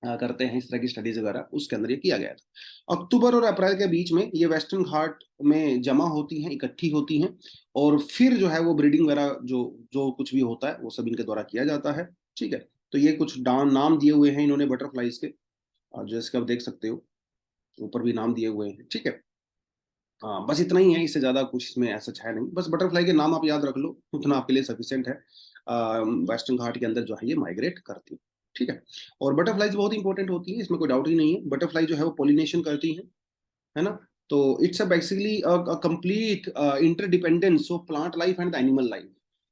करते हैं इस तरह की स्टडीज वगैरह, उसके अंदर ये किया गया था। अक्टूबर और अप्रैल के बीच में ये वेस्टर्न घाट में जमा होती हैं, इकट्ठी होती हैं, और फिर जो है वो ब्रीडिंग वगैरह जो जो कुछ भी होता है वो सब इनके द्वारा किया जाता है। ठीक है, तो ये कुछ नाम दिए हुए हैं इन्होंने बटरफ्लाइज के, और जैसे कि आप देख सकते हो ऊपर भी नाम दिए हुए हैं। ठीक है, हाँ बस इतना ही है, इससे ज्यादा कुछ इसमें ऐसा है नहीं, बस बटरफ्लाई के नाम आप याद रख लो, उतना आपके लिए सफिशियंट है। वेस्टर्न घाट के अंदर जो है ये माइग्रेट करती है। ठीक है, और बटरफ्लाइज बहुत इंपॉर्टेंट होती है, इसमें कोई डाउट ही नहीं है। बटरफ्लाई जो है वो पॉलिनेशन करती है ना। तो it's a basically complete interdependence of plant life and the animal life.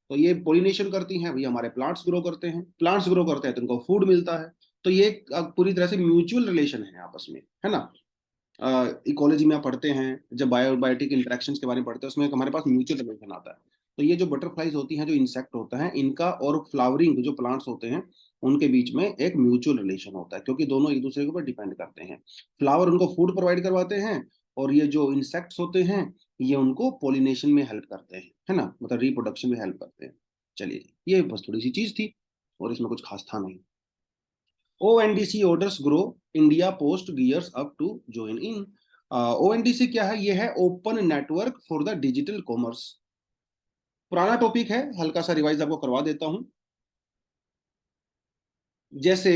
तो ये पॉलिनेशन करती हैं, भैया हमारे प्लांट्स ग्रो करते हैं, प्लांट्स ग्रो करते हैं तो उनको फूड मिलता है। तो ये पूरी तरह से म्यूचुअल रिलेशन है आपस में, है ना। इकोलॉजी में आप पढ़ते हैं, जब बायोबायोटिक इंटरेक्शंस के बारे में पढ़ते हैं, उसमें हमारे पास म्यूचुअल रिलेशन आता है। तो ये जो बटरफ्लाइज होती हैं, जो इंसेक्ट होता है इनका, और फ्लावरिंग जो प्लांट्स होते हैं उनके बीच में एक म्यूचुअल रिलेशन होता है, क्योंकि दोनों एक दूसरे के ऊपर डिपेंड करते हैं। फ्लावर उनको फूड प्रोवाइड करवाते हैं, और ये जो इंसेक्ट्स होते हैं ये उनको पोलिनेशन में हेल्प करते हैं, है ना, मतलब रिप्रोडक्शन में हेल्प करते हैं। चलिए, ये बस थोड़ी सी चीज थी, और इसमें कुछ खास था नहीं। ONDC orders grow, India post gears up to join in. ONDC क्या है? ये है open network for the digital commerce. पुराना टॉपिक है, हल्का सा रिवाइज आपको करवा देता हूं। जैसे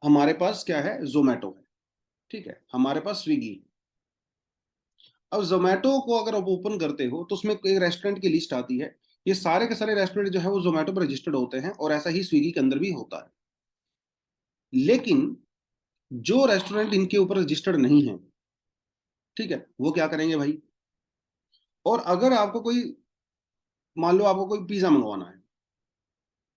हमारे पास क्या है, जोमेटो है, ठीक है, हमारे पास स्विगी। अब जोमेटो को अगर आप ओपन करते हो तो उसमें एक रेस्टोरेंट की लिस्ट आती है। ये सारे के सारे रेस्टोरेंट जो है वो जोमेटो पर रजिस्टर्ड होते हैं, और ऐसा ही स्विगी के अंदर भी होता है। लेकिन जो रेस्टोरेंट इनके ऊपर रजिस्टर्ड नहीं है, ठीक है, वो क्या करेंगे भाई, और अगर आपको कोई, मान लो आपको कोई पिज्जा मंगवाना है,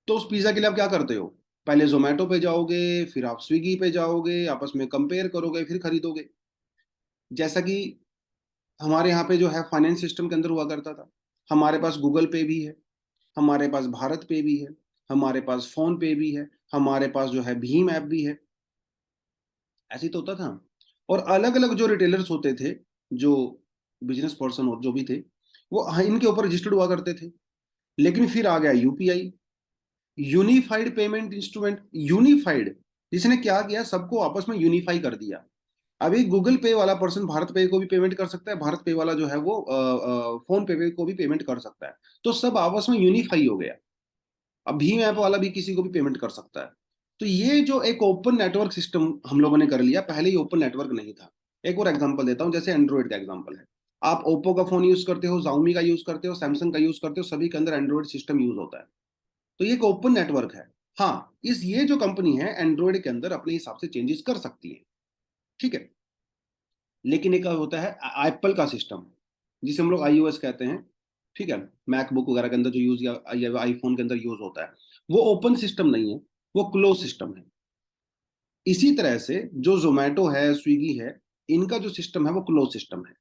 तो उस पिज्जा के लिए आप क्या करते हो, पहले जोमेटो पे जाओगे, फिर आप स्विगी पे जाओगे, आपस में कंपेयर करोगे, फिर खरीदोगे। जैसा कि हमारे यहाँ पे जो है फाइनेंस सिस्टम के अंदर हुआ करता था, हमारे पास गूगल पे भी है, हमारे पास भारत पे भी है, हमारे पास फोन पे भी है, हमारे पास जो है भीम ऐप भी है। ऐसे ही तो होता था। और अलग अलग जो रिटेलर्स होते थे, जो बिजनेस पर्सन और जो भी थे, वो इनके ऊपर रजिस्टर्ड हुआ करते थे। लेकिन फिर आ गया UPI, unified payment instrument, unified, जिसने क्या किया, सबको आपस में यूनिफाई कर दिया। अभी गूगल पे वाला पर्सन भारत पे को भी पेमेंट कर सकता है, भारत पे वाला जो है वो फोन पे को भी पेमेंट कर सकता है। तो सब आपस में यूनिफाई हो गया। अब भीम ऐप वाला भी किसी को भी पेमेंट कर सकता है। तो ये जो एक ओपन नेटवर्क सिस्टम हम लोगों ने कर लिया, पहले ये ओपन नेटवर्क नहीं था। एक और एग्जांपल देता हूँ, जैसे एंड्रॉइड का एग्जांपल है। आप ओप्पो का फोन यूज करते हो, Xiaomi का यूज करते हो, सैमसंग का यूज करते हो, सभी के अंदर एंड्रॉइड सिस्टम यूज होता है। तो ये एक ओपन नेटवर्क है। हाँ, इस ये जो कंपनी है एंड्रॉइड के अंदर अपने हिसाब से चेंजेस कर सकती है, ठीक है। लेकिन एक होता है एप्पल का सिस्टम, जिसे हम लोग iOS कहते हैं, ठीक है, मैकबुक वगैरह के अंदर जो यूज, या आईफोन के अंदर यूज होता है, वो ओपन सिस्टम नहीं है, वो क्लोज सिस्टम है। इसी तरह से जो जोमेटो है, स्विगी है, इनका जो सिस्टम है वो क्लोज सिस्टम है।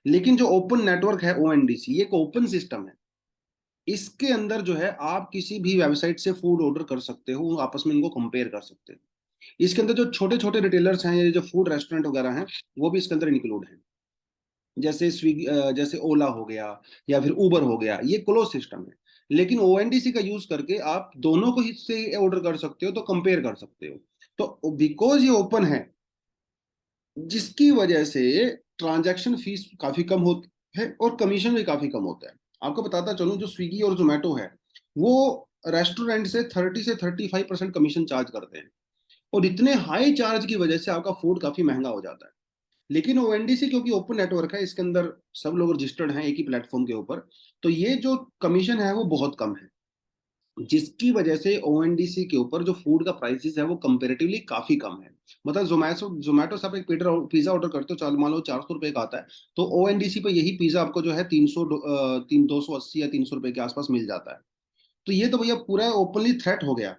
लेकिन जो ओपन नेटवर्क है ओएनडीसी, ये एक ओपन सिस्टम है। इसके अंदर जो है आप किसी भी वेबसाइट से फूड ऑर्डर कर सकते हो, आपस में इनको कंपेयर कर सकते हो। इसके अंदर जो छोटे छोटे रिटेलर्स हैं, ये जो फूड रेस्टोरेंट वगैरह हैं, वो भी इसके अंदर इंक्लूड हैं। जैसे स्विगी, जैसे ओला हो गया, या फिर उबर हो गया, ये क्लोज सिस्टम है। लेकिन ओएनडीसी का यूज करके आप दोनों को ही से ऑर्डर कर सकते हो, तो कंपेयर कर सकते हो। तो बिकॉज ये ओपन है, जिसकी वजह से ट्रांजैक्शन फीस काफी कम होती है और कमीशन भी काफी कम होता है। आपको बताता चलूं, जो स्विगी और जोमेटो है, वो रेस्टोरेंट से 30 से 35% कमीशन चार्ज करते हैं। और इतने हाई चार्ज की वजह से आपका फूड काफी महंगा हो जाता है। लेकिन ओएनडीसी क्योंकि ओपन नेटवर्क है, इसके अंदर सब लोग रजिस्टर्ड हैं एक ही प्लेटफॉर्म के ऊपर, तो ये जो कमीशन है वो बहुत कम है। जिसकी वजह से ओएनडीसी के ऊपर जो फूड का प्राइसेस है वो कंपेरेटिवली काफी कम है। मतलब जोमेटो जोमेटो से आप एक पिज्जा ऑर्डर करते हो, चाल मान लो 400 रुपए का आता है, तो ओएनडीसी पे यही पिज्जा आपको जो है 280 या 300 रुपए के आसपास मिल जाता है। तो ये तो भैया पूरा ओपनली थ्रेट हो गया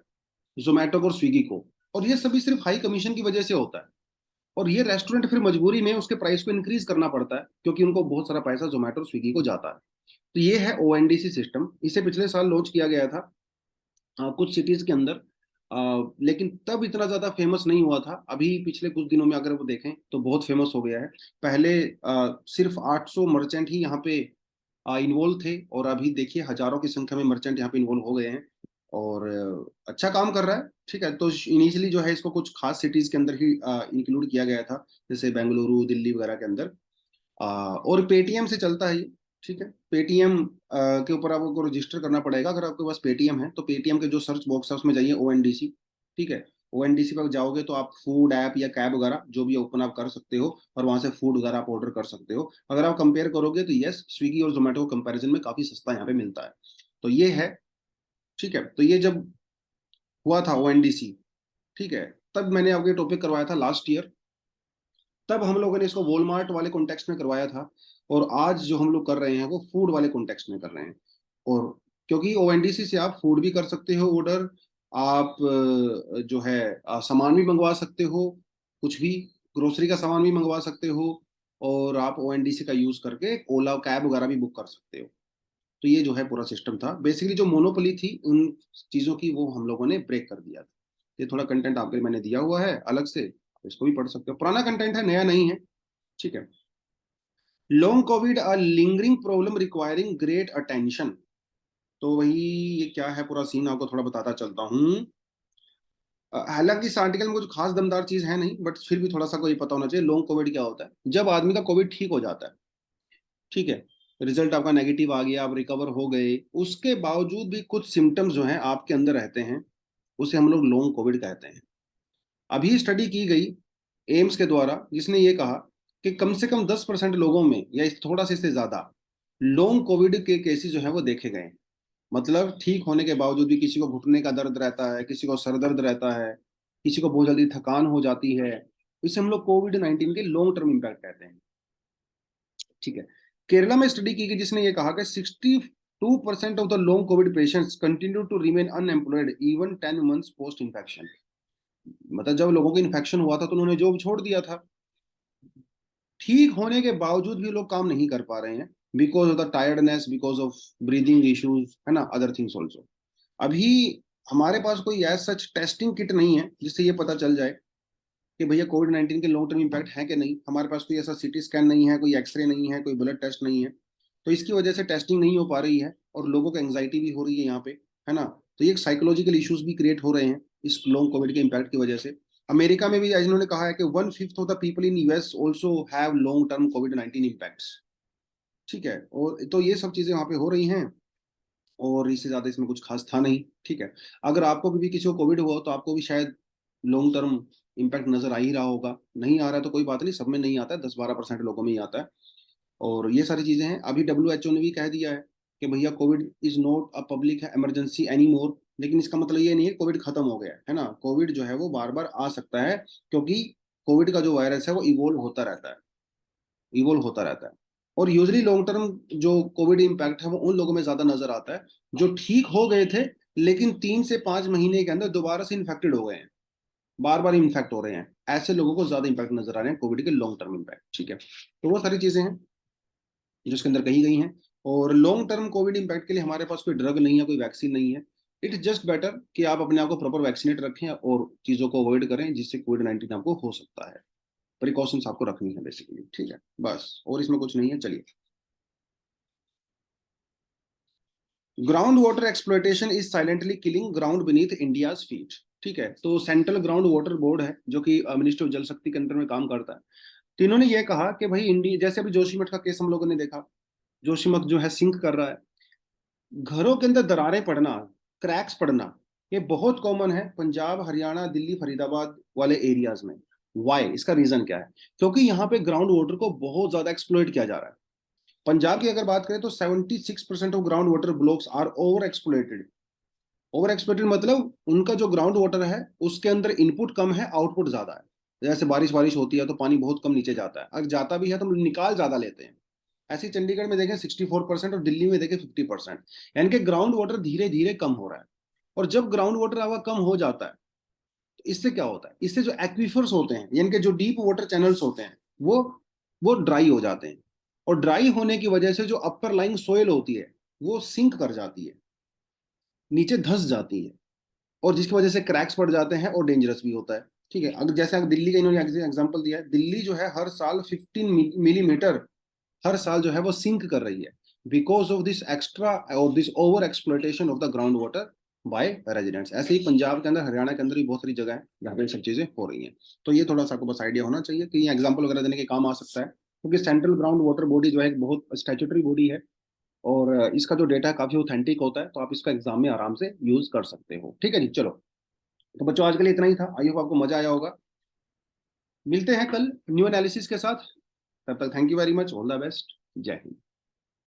जोमेटो और स्विगी को। और ये सभी सिर्फ हाई कमीशन की वजह से होता है। और ये रेस्टोरेंट फिर मजबूरी में उसके प्राइस को इंक्रीज करना पड़ता है, क्योंकि उनको बहुत सारा पैसा जोमेटो और स्विगी को जाता है। तो ये है ओएनडीसी सिस्टम। इसे पिछले साल लॉन्च किया गया था कुछ सिटीज के अंदर। लेकिन तब इतना ज्यादा फेमस नहीं हुआ था। अभी पिछले कुछ दिनों में अगर वो देखें तो बहुत फेमस हो गया है। पहले सिर्फ 800 मर्चेंट ही यहाँ पे इन्वॉल्व थे, और अभी देखिए हजारों की संख्या में मर्चेंट यहाँ पे इन्वॉल्व हो गए हैं। और अच्छा काम कर रहा है, ठीक है। तो इनिशियली जो है इसको कुछ खास सिटीज के अंदर ही इंक्लूड किया गया था, जैसे बेंगलुरु, दिल्ली वगैरह के अंदर। और पेटीएम से चलता है ये, ठीक है। पेटीएम के ऊपर आपको रजिस्टर करना पड़ेगा। अगर आपके पास पेटीएम है तो पेटीएम के जो सर्च बॉक्स है उसमें जाइए ओएनडीसी, ठीक है। ओएनडीसी पर जाओगे तो आप फूड ऐप या कैब वगैरह जो भी ओपन आप कर सकते हो, और वहां से फूड वगैरह आप ऑर्डर कर सकते हो। अगर आप कंपेयर करोगे तो यस, स्विगी और जोमेटो कंपैरिजन में काफी सस्ता यहाँ पे मिलता है। तो ये है, ठीक है। तो ये जब हुआ था ओएनडीसी, ठीक है, तब मैंने आपको टॉपिक करवाया था लास्ट ईयर। तब हम लोगों ने इसको वॉलमार्ट वाले कॉन्टेक्स्ट में करवाया था। और आज जो हम लोग कर रहे हैं वो फूड वाले कॉन्टेक्स्ट में कर रहे हैं। और क्योंकि ओएनडीसी से आप फूड भी कर सकते हो ऑर्डर, आप जो है सामान भी मंगवा सकते हो, कुछ भी ग्रोसरी का सामान भी मंगवा सकते हो, और आप ओएनडीसी का यूज करके ओला कैब वगैरह भी बुक कर सकते हो। तो ये जो है पूरा सिस्टम था, बेसिकली जो मोनोपोली थी उन चीजों की, वो हम लोगों ने ब्रेक कर दिया था। ये थोड़ा कंटेंट आपके लिए मैंने दिया हुआ है अलग से, आप इसको भी पढ़ सकते हो। पुराना कंटेंट है, नया नहीं है, ठीक है। Long covid a lingering problem requiring great attention. तो वही, ये क्या है पूरा सीन आपको थोड़ा बताता चलता हूँ। हालांकि इस आर्टिकल में कुछ खास दमदार चीज है नहीं, बट फिर भी थोड़ा सा कोई पता होना चाहिए। लॉन्ग कोविड क्या होता है, जब आदमी का कोविड ठीक हो जाता है, ठीक है, रिजल्ट आपका नेगेटिव आ गया, आप रिकवर हो गए, उसके बावजूद भी कुछ सिम्टम्स जो हैं आपके अंदर रहते हैं, उसे हम लोग लॉन्ग कोविड कहते हैं। अभी स्टडी की गई एम्स के द्वारा, जिसने ये कहा कि कम से कम 10% लोगों में या थोड़ा से इससे ज्यादा लॉन्ग कोविड के केसेस जो है वो देखे गए। मतलब ठीक होने के बावजूद भी किसी को घुटने का दर्द रहता है, किसी को सर दर्द रहता है, किसी को बहुत जल्दी थकान हो जाती है। इसे हम लोग कोविड-19 के लॉन्ग टर्म इम्पैक्ट कहते हैं। ठीक है। केरला में स्टडी की गई जिसने ये कहा कि 62% of the long covid patients continue to remain unemployed even 10 months post infection. मतलब जब लोगों को इन्फेक्शन हुआ था तो उन्होंने जॉब छोड़ दिया था। ठीक होने के बावजूद भी लोग काम नहीं कर पा रहे हैं, because of the tiredness, because of breathing issues, है ना, अदर थिंग्स ऑल्सो। अभी हमारे पास कोई एज सच टेस्टिंग किट नहीं है जिससे ये पता चल जाए कि भैया कोविड-19 के लॉन्ग टर्म इम्पैक्ट है कि नहीं। हमारे पास कोई ऐसा सीटी स्कैन नहीं है, कोई एक्सरे नहीं है, कोई ब्लड टेस्ट नहीं है। तो इसकी वजह से टेस्टिंग नहीं हो पा रही है और लोगों को एंग्जाइटी भी हो रही है यहाँ पे, है ना। तो ये साइकोलॉजिकल इश्यूज भी क्रिएट हो रहे हैं इस लॉन्ग कोविड के इम्पैक्ट की वजह से। अमेरिका में भी इन्होंने कहा है कि 1/5 of the people in US also have long term covid impacts. ठीक है। और तो ये सब चीजें वहाँ पे हो रही हैं और इससे ज्यादा इसमें कुछ खास था नहीं। ठीक है। अगर आपको भी किसी को कोविड हुआ तो आपको भी शायद लॉन्ग टर्म इम्पैक्ट नजर आ ही रहा होगा। नहीं आ रहा है तो कोई बात नहीं, सब में नहीं आता है, 10-12% लोगों में ही आता है। और ये सारी चीजें हैं। अभी WHO ने भी कह दिया है कि भैया Covid is not a public emergency any more. लेकिन इसका मतलब ये नहीं है कोविड खत्म हो गया है ना। कोविड जो है वो बार बार आ सकता है, क्योंकि कोविड का जो वायरस है वो इवोल्व होता रहता है, इवोल्व होता रहता है। और यूजली लॉन्ग टर्म जो कोविड इम्पैक्ट है वो उन लोगों में ज्यादा नजर आता है जो ठीक हो गए थे लेकिन 3 से 5 महीने के अंदर दोबारा से इन्फेक्टेड हो गए हैं, बार बार इन्फेक्ट हो रहे हैं। ऐसे लोगों को ज्यादा इम्पैक्ट नजर आ रहे हैं कोविड के लॉन्ग टर्म इम्पैक्ट। ठीक है। तो वो सारी चीजें हैं जो इसके अंदर कही गई हैं। और लॉन्ग टर्म कोविड इम्पैक्ट के लिए हमारे पास कोई ड्रग नहीं है, कोई वैक्सीन नहीं है। इट इज जस्ट बेटर कि आप अपने आप को प्रॉपर वैक्सीनेट रखें और चीजों को अवॉइड करें जिससे कोविड-19 आपको हो सकता है। प्रिकॉशंस आपको रखनी है बेसिकली। ठीक है, बस और इसमें कुछ नहीं है। चलिए, ground water exploitation is silently killing ground beneath India's feet. ठीक है। तो सेंट्रल ग्राउंड वाटर बोर्ड है जो कि मिनिस्ट्री ऑफ जल शक्ति के अंदर में काम करता है। तो इन्होंने ये कहा कि भाई इंडिया, जैसे अभी जोशीमठ का केस हम लोगों ने देखा, जोशीमठ जो है सिंक कर रहा है, घरों के अंदर दरारें पड़ना, क्रैक्स पड़ना, ये बहुत कॉमन है पंजाब, हरियाणा, दिल्ली, फरीदाबाद वाले एरियाज में। वाई? इसका रीजन क्या है? क्योंकि यहाँ पे ग्राउंड वाटर को बहुत ज्यादा एक्सप्लॉइट किया जा रहा है। पंजाब की अगर बात करें तो 76% of ground water blocks are over exploited. Over exploited मतलब उनका जो ग्राउंड वाटर है उसके अंदर इनपुट कम है, आउटपुट ज्यादा है। जैसे बारिश बारिश होती है तो पानी बहुत कम नीचे जाता है, अगर जाता भी है तो निकाल ज्यादा लेते हैं। ऐसे ही चंडीगढ़ में देखें 64% और दिल्ली में देखें 50%। यानी कि ग्राउंड वाटर धीरे धीरे कम हो रहा है। और जब ग्राउंड वाटर हवा कम हो जाता है तो इससे क्या होता है? इससे जो एक्वीफर्स होते हैं यानी कि जो डीप वाटर चैनल्स होते हैं वो ड्राई हो जाते हैं। और ड्राई होने की वजह से जो अपर लाइंग सोयल होती है वो सिंक कर जाती है, नीचे धंस जाती है, और जिसकी वजह से क्रैक्स पड़ जाते हैं और डेंजरस भी होता है। ठीक है। अगर जैसे अगर दिल्ली का इन्होंने एग्जांपल दिया है, दिल्ली जो है हर साल 15 मिलीमीटर हर साल जो है वो सिंक कर रही है, बिकॉज ऑफ दिस एक्स्ट्रा और this over exploitation of the ground water bye residents. ऐसे ही पंजाब के अंदर, हरियाणा के अंदर भी बहुत सारी जगह है जहाँ पे सब चीजें हो रही हैं। तो ये थोड़ा सा आपको बस आइडिया होना चाहिए कि ये एग्जाम्पल वगैरह देने के काम आ सकता है, क्योंकि सेंट्रल ग्राउंड वाटर बॉडी जो है एक बहुत स्टैट्यूटरी बॉडी है और इसका जो डेटा है काफी ऑथेंटिक होता है, तो आप इसका एग्जाम में आराम से यूज कर सकते हो। ठीक है जी। चलो, तो बच्चों आज के लिए इतना ही था। आई होप आपको मजा आया होगा। मिलते हैं कल न्यू एनालिसिस के साथ। तब तक thank you very much, all the best, जय हिंद।